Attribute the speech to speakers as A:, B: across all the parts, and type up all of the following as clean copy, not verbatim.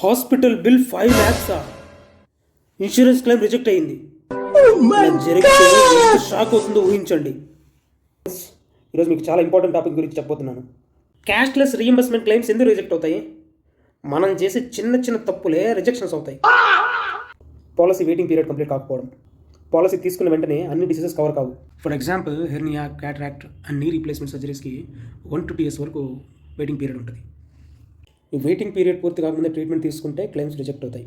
A: Hospital bill 5 lakhs. Insurance claim reject అయింది. జరిగితే ఎంత షాక్ అవుతుందో ఊహించండి. ఈరోజు మీకు చాలా ఇంపార్టెంట్ టాపిక్ గురించి చెప్పబోతున్నాను. క్యాష్లెస్ రీఎంబర్స్మెంట్ క్లెయిమ్స్ ఎందుకు రిజెక్ట్ అవుతాయి? మనం చేసే చిన్న చిన్న తప్పులే రిజెక్షన్స్ అవుతాయి. పాలసీ వెయిటింగ్ పీరియడ్ కంప్లీట్ కాకపోవడం, పాలసీ తీసుకున్న వెంటనే అన్ని డిసీజెస్ కవర్ కావు. For example hernia, cataract and knee replacement సర్జరీస్కి 1 to 2 years వరకు వెయిటింగ్ పీరియడ్ ఉంటుంది. ఈ వెయిటింగ్ పీరియడ్ పూర్తి కాకముందే ట్రీట్మెంట్ తీసుకుంటే క్లెయిమ్స్ రిజెక్ట్ అవుతాయి.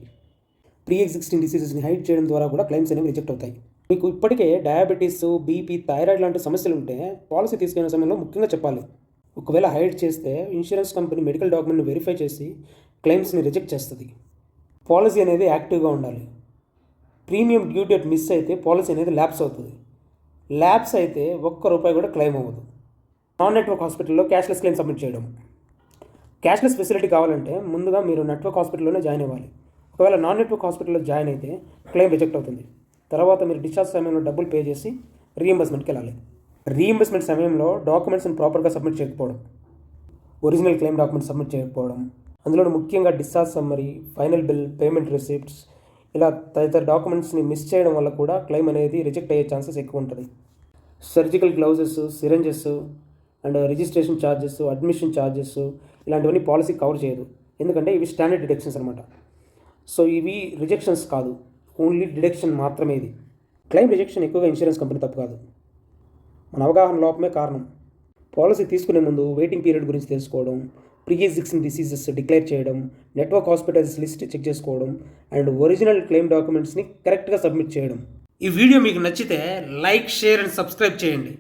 A: ప్రీ ఎగ్జిస్టింగ్ డిసీజెస్ని హైడ్ చేయడం ద్వారా కూడా క్లెయిమ్స్ అనేవి రిజెక్ట్ అవుతాయి. మీకు ఇప్పటికే డయాబెటీస్, బీపీ, థైరాయిడ్ లాంటి సమస్యలు ఉంటే పాలసీ తీసుకునే సమయంలో ముఖ్యంగా చెప్పాలి. ఒకవేళ హైడ్ చేస్తే ఇన్సూరెన్స్ కంపెనీ మెడికల్ డాక్యుమెంట్ని వెరిఫై చేసి క్లెయిమ్స్ని రిజెక్ట్ చేస్తుంది. పాలసీ అనేది యాక్టివ్గా ఉండాలి. ప్రీమియం డ్యూ డేట్ మిస్ అయితే పాలసీ అనేది ల్యాప్స్ అవుతుంది. ల్యాప్స్ అయితే ₹1 కూడా క్లెయిమ్ అవ్వదు. నాన్ నెట్వర్క్ హాస్పిటల్లో క్యాష్లెస్ క్లెయిమ్ సబ్మిట్ చేయడం. క్యాష్లెస్ ఫెసిలిటీ కావాలంటే ముందుగా మీరు నెట్వర్క్ హాస్పిటల్లోనే జాయిన్ అవ్వాలి. ఒకవేళ నాన్ నెట్వర్క్ హాస్పిటల్లో జాయిన్ అయితే క్లెయిమ్ రిజెక్ట్ అవుతుంది. తర్వాత మీరు డిశ్చార్జ్ సమయంలో డబ్బులు పే చేసి రీఎంబర్స్మెంట్కి వెళ్ళాలి. రీఎంబర్స్మెంట్ సమయంలో డాక్యుమెంట్స్ని ప్రాపర్గా సబ్మిట్ చేయకపోవడం, ఒరిజినల్ క్లెయిమ్ డాక్యుమెంట్స్ సబ్మిట్ చేయకపోవడం, అందులో ముఖ్యంగా discharge summary, final bill, payment receipts ఇలా తదితర డాక్యుమెంట్స్ని మిస్ చేయడం వల్ల కూడా క్లెయిమ్ అనేది రిజెక్ట్ అయ్యే ఛాన్సెస్ ఎక్కువ ఉంటుంది. Surgical gloves, syringes and registration charges, admission charges ఇలాంటివన్నీ పాలసీ కవర్ చేయదు. ఎందుకంటే ఇవి స్టాండర్డ్ డిడక్షన్స్ అనమాట. సో ఇవి రిజెక్షన్స్ కాదు, ఓన్లీ డిడక్షన్ మాత్రమే. ఇది క్లెయిమ్ రిజెక్షన్ ఎక్కువగా ఇన్సూరెన్స్ కంపెనీ తప్పు కాదు, మన అవగాహన లోపమే కారణం. పాలసీ తీసుకునే ముందు వెయిటింగ్ పీరియడ్ గురించి తెలుసుకోవడం, ప్రీ ఎగ్జిస్టింగ్ డిసీజెస్ డిక్లేర్ చేయడం, నెట్వర్క్ హాస్పిటల్స్ లిస్ట్ చెక్ చేసుకోవడం అండ్ ఒరిజినల్ క్లెయిమ్ డాక్యుమెంట్స్ని కరెక్ట్గా సబ్మిట్ చేయడం. ఈ వీడియో మీకు నచ్చితే లైక్, షేర్ అండ్ సబ్స్క్రైబ్ చేయండి.